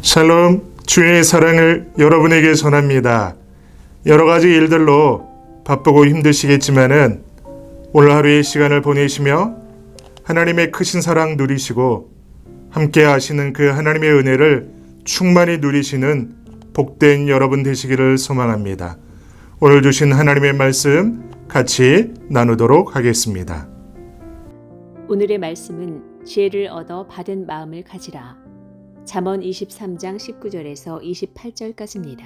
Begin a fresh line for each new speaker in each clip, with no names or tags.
샬롬, 주의 사랑을 여러분에게 전합니다. 여러 가지 일들로 바쁘고 힘드시겠지만은 오늘 하루의 시간을 보내시며 하나님의 크신 사랑 누리시고 함께 하시는 그 하나님의 은혜를 충만히 누리시는 복된 여러분 되시기를 소망합니다. 오늘 주신 하나님의 말씀 같이 나누도록 하겠습니다.
오늘의 말씀은 지혜를 얻어 받은 마음을 가지라. 잠언 23장 19절에서 28절까지입니다.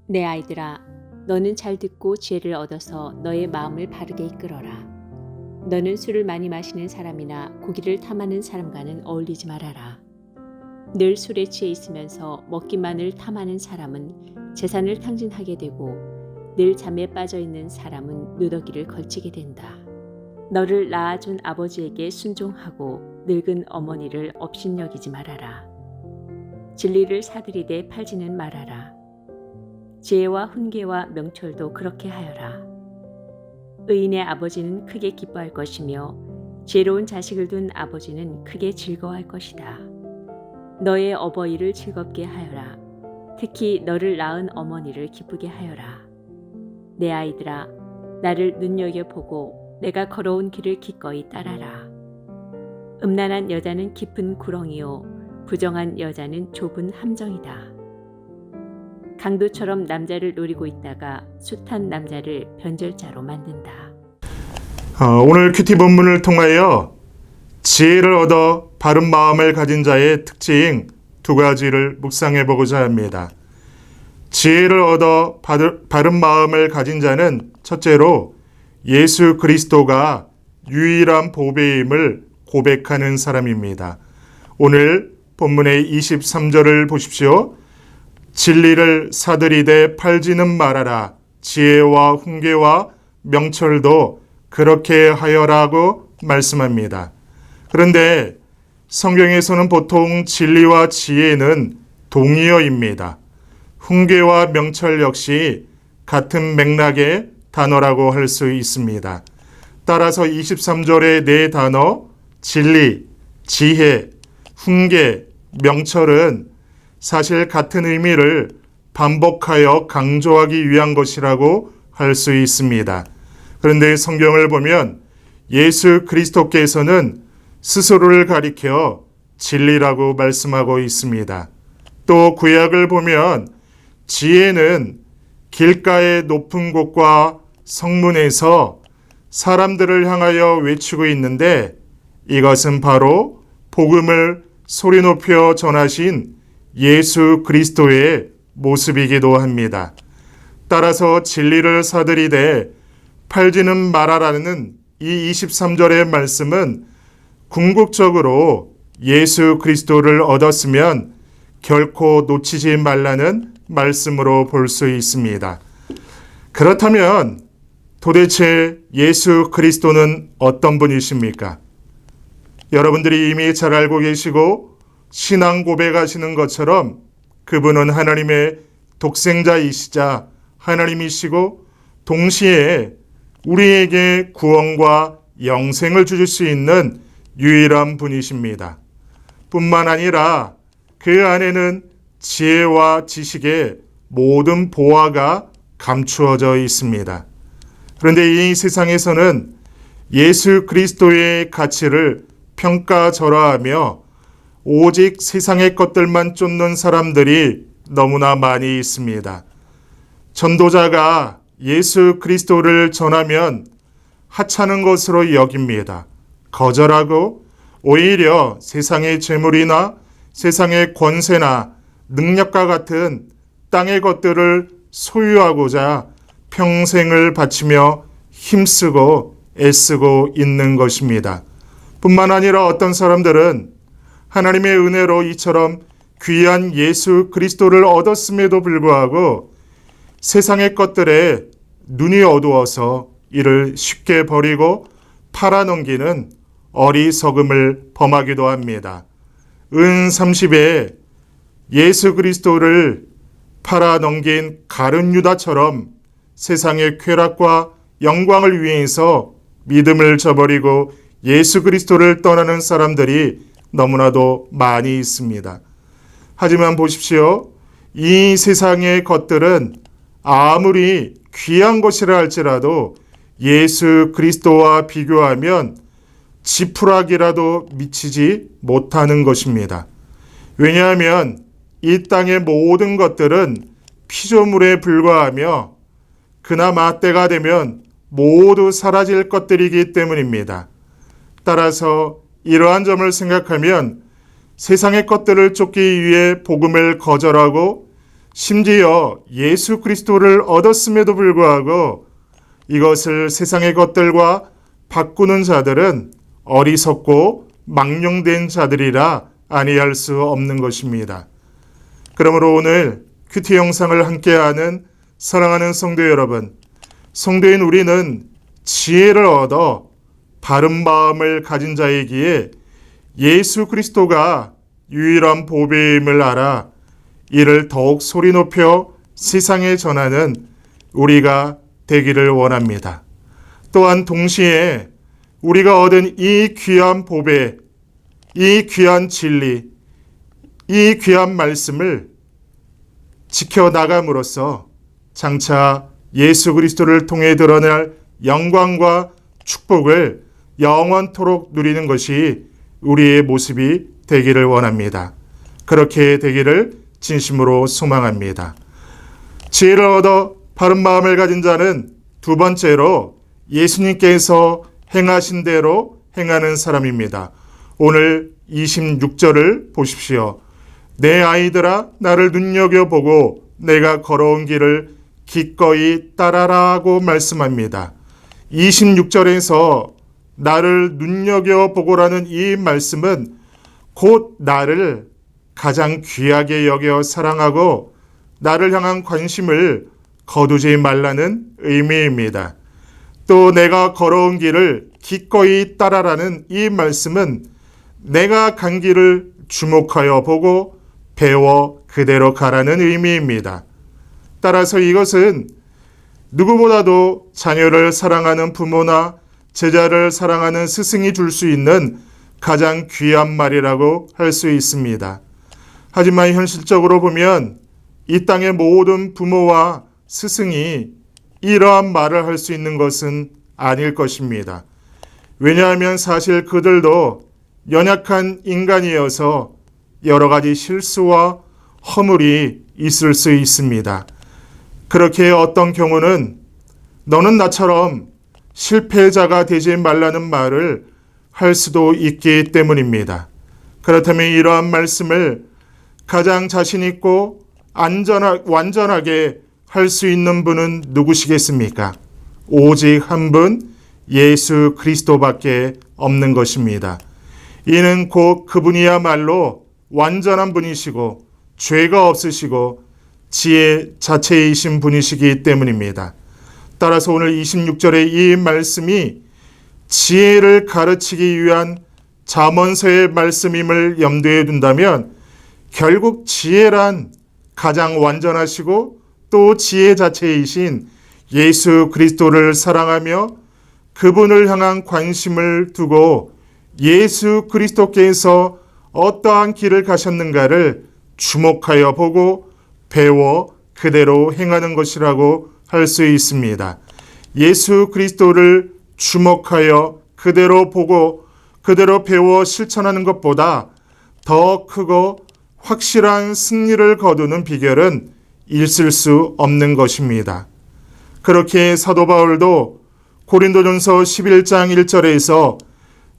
내 아이들아, 너는 잘 듣고 지혜를 얻어서 너의 마음을 바르게 이끌어라. 너는 술을 많이 마시는 사람이나 고기를 탐하는 사람과는 어울리지 말아라. 늘 술에 취해 있으면서 먹기만을 탐하는 사람은 재산을 탕진하게 되고 늘 잠에 빠져 있는 사람은 누더기를 걸치게 된다. 너를 낳아준 아버지에게 순종하고 늙은 어머니를 업신여기지 말아라. 진리를 사들이되 팔지는 말아라. 지혜와 훈계와 명철도 그렇게 하여라. 의인의 아버지는 크게 기뻐할 것이며 지혜로운 자식을 둔 아버지는 크게 즐거워할 것이다. 너의 어버이를 즐겁게 하여라. 특히 너를 낳은 어머니를 기쁘게 하여라. 내 아이들아, 나를 눈여겨보고 내가 걸어온 길을 기꺼이 따라라. 음란한 여자는 깊은 구렁이요 부정한 여자는 좁은 함정이다. 강도처럼 남자를 노리고 있다가 숱한 남자를 변절자로 만든다.
오늘 큐티 본문을 통하여 지혜를 얻어 바른 마음을 가진 자의 특징 두 가지를 묵상해 보고자 합니다. 지혜를 얻어 바른 마음을 가진 자는 첫째로 예수 그리스도가 유일한 보배임을 고백하는 사람입니다. 오늘 본문의 23절을 보십시오. 진리를 사들이되 팔지는 말아라. 지혜와 훈계와 명철도 그렇게 하여라고 말씀합니다. 그런데 성경에서는 보통 진리와 지혜는 동의어입니다. 훈계와 명철 역시 같은 맥락의 단어라고 할 수 있습니다. 따라서 23절의 네 단어 진리, 지혜, 훈계, 명철은 사실 같은 의미를 반복하여 강조하기 위한 것이라고 할 수 있습니다. 그런데 성경을 보면 예수 그리스도께서는 스스로를 가리켜 진리라고 말씀하고 있습니다. 또 구약을 보면 지혜는 길가의 높은 곳과 성문에서 사람들을 향하여 외치고 있는데 이것은 바로 복음을 소리 높여 전하신 예수 그리스도의 모습이기도 합니다. 따라서 진리를 사들이되 팔지는 말아라는 이 23절의 말씀은 궁극적으로 예수 그리스도를 얻었으면 결코 놓치지 말라는 말씀으로 볼 수 있습니다. 그렇다면 도대체 예수 그리스도는 어떤 분이십니까? 여러분들이 이미 잘 알고 계시고 신앙 고백하시는 것처럼 그분은 하나님의 독생자이시자 하나님이시고 동시에 우리에게 구원과 영생을 주실 수 있는 유일한 분이십니다. 뿐만 아니라 그 안에는 지혜와 지식의 모든 보화가 감추어져 있습니다. 그런데 이 세상에서는 예수 그리스도의 가치를 평가절하하며 오직 세상의 것들만 쫓는 사람들이 너무나 많이 있습니다. 전도자가 예수 그리스도를 전하면 하찮은 것으로 여깁니다. 거절하고 오히려 세상의 재물이나 세상의 권세나 능력과 같은 땅의 것들을 소유하고자 평생을 바치며 힘쓰고 애쓰고 있는 것입니다. 뿐만 아니라 어떤 사람들은 하나님의 은혜로 이처럼 귀한 예수 그리스도를 얻었음에도 불구하고 세상의 것들에 눈이 어두워서 이를 쉽게 버리고 팔아넘기는 어리석음을 범하기도 합니다. 은 30에 예수 그리스도를 팔아넘긴 가룟 유다처럼 세상의 쾌락과 영광을 위해서 믿음을 저버리고 예수 그리스도를 떠나는 사람들이 너무나도 많이 있습니다. 하지만 보십시오. 이 세상의 것들은 아무리 귀한 것이라 할지라도 예수 그리스도와 비교하면 지푸라기라도 미치지 못하는 것입니다. 왜냐하면 이 땅의 모든 것들은 피조물에 불과하며 그나마 때가 되면 모두 사라질 것들이기 때문입니다. 따라서 이러한 점을 생각하면 세상의 것들을 쫓기 위해 복음을 거절하고 심지어 예수 그리스도를 얻었음에도 불구하고 이것을 세상의 것들과 바꾸는 자들은 어리석고 망령된 자들이라 아니할 수 없는 것입니다. 그러므로 오늘 큐티 영상을 함께하는 사랑하는 성도 여러분, 성도인 우리는 지혜를 얻어 바른 마음을 가진 자이기에 예수 그리스도가 유일한 보배임을 알아 이를 더욱 소리 높여 세상에 전하는 우리가 되기를 원합니다. 또한 동시에 우리가 얻은 이 귀한 보배, 이 귀한 진리, 이 귀한 말씀을 지켜나감으로써 장차 예수 그리스도를 통해 드러날 영광과 축복을 영원토록 누리는 것이 우리의 모습이 되기를 원합니다. 그렇게 되기를 진심으로 소망합니다. 지혜를 얻어 바른 마음을 가진 자는 두 번째로 예수님께서 행하신 대로 행하는 사람입니다. 오늘 26절을 보십시오. 내 아이들아 나를 눈여겨보고 내가 걸어온 길을 기꺼이 따라라고 말씀합니다. 26절에서 나를 눈여겨보고라는 이 말씀은 곧 나를 가장 귀하게 여겨 사랑하고 나를 향한 관심을 거두지 말라는 의미입니다. 또 내가 걸어온 길을 기꺼이 따라라는 이 말씀은 내가 간 길을 주목하여 보고 배워 그대로 가라는 의미입니다. 따라서 이것은 누구보다도 자녀를 사랑하는 부모나 제자를 사랑하는 스승이 줄 수 있는 가장 귀한 말이라고 할 수 있습니다. 하지만 현실적으로 보면 이 땅의 모든 부모와 스승이 이러한 말을 할 수 있는 것은 아닐 것입니다. 왜냐하면 사실 그들도 연약한 인간이어서 여러 가지 실수와 허물이 있을 수 있습니다. 그렇게 어떤 경우는 너는 나처럼 실패자가 되지 말라는 말을 할 수도 있기 때문입니다. 그렇다면 이러한 말씀을 가장 자신 있고 완전하게 할 수 있는 분은 누구시겠습니까? 오직 한 분, 예수 그리스도밖에 없는 것입니다. 이는 곧 그분이야말로 완전한 분이시고 죄가 없으시고 지혜 자체이신 분이시기 때문입니다. 따라서 오늘 26절의 이 말씀이 지혜를 가르치기 위한 잠언서의 말씀임을 염두에 둔다면 결국 지혜란 가장 완전하시고 또 지혜 자체이신 예수 그리스도를 사랑하며 그분을 향한 관심을 두고 예수 그리스도께서 어떠한 길을 가셨는가를 주목하여 보고 배워 그대로 행하는 것이라고 할 수 있습니다. 예수 그리스도를 주목하여 그대로 보고 그대로 배워 실천하는 것보다 더 크고 확실한 승리를 거두는 비결은 있을 수 없는 것입니다. 그렇게 사도 바울도 고린도전서 11장 1절에서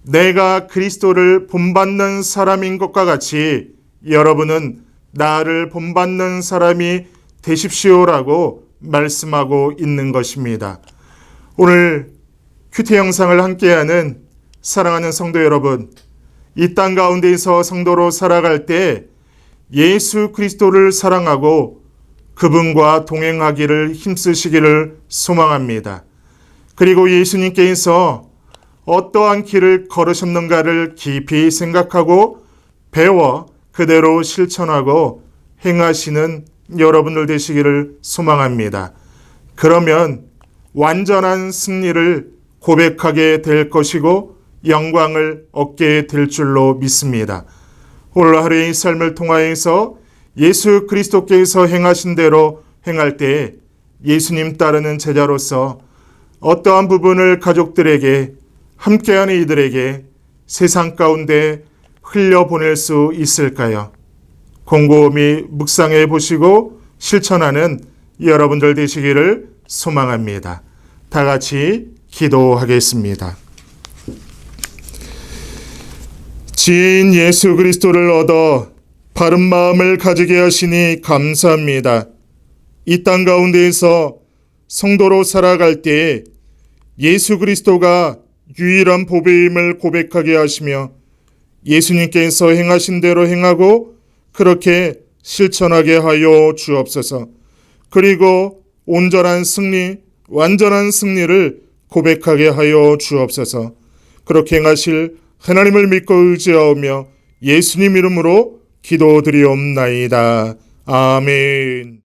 내가 그리스도를 본받는 사람인 것과 같이 여러분은 나를 본받는 사람이 되십시오라고 말씀하고 있는 것입니다. 오늘 큐티 영상을 함께하는 사랑하는 성도 여러분, 이 땅 가운데에서 성도로 살아갈 때 예수 그리스도를 사랑하고 그분과 동행하기를 힘쓰시기를 소망합니다. 그리고 예수님께서 어떠한 길을 걸으셨는가를 깊이 생각하고 배워 그대로 실천하고 행하시는 여러분들 되시기를 소망합니다. 그러면 완전한 승리를 고백하게 될 것이고 영광을 얻게 될 줄로 믿습니다. 오늘 하루의 삶을 통하여서 예수 그리스도께서 행하신 대로 행할 때 예수님 따르는 제자로서 어떠한 부분을 가족들에게, 함께하는 이들에게 세상 가운데 흘려보낼 수 있을까요? 곰곰이 묵상해 보시고 실천하는 여러분들 되시기를 소망합니다. 다 같이 기도하겠습니다. 지혜인 예수 그리스도를 얻어 바른 마음을 가지게 하시니 감사합니다. 이 땅 가운데에서 성도로 살아갈 때에 예수 그리스도가 유일한 보배임을 고백하게 하시며 예수님께서 행하신 대로 행하고 그렇게 실천하게 하여 주옵소서. 그리고 온전한 승리, 완전한 승리를 고백하게 하여 주옵소서. 그렇게 행하실 하나님을 믿고 의지하오며 예수님 이름으로 기도드리옵나이다. 아멘.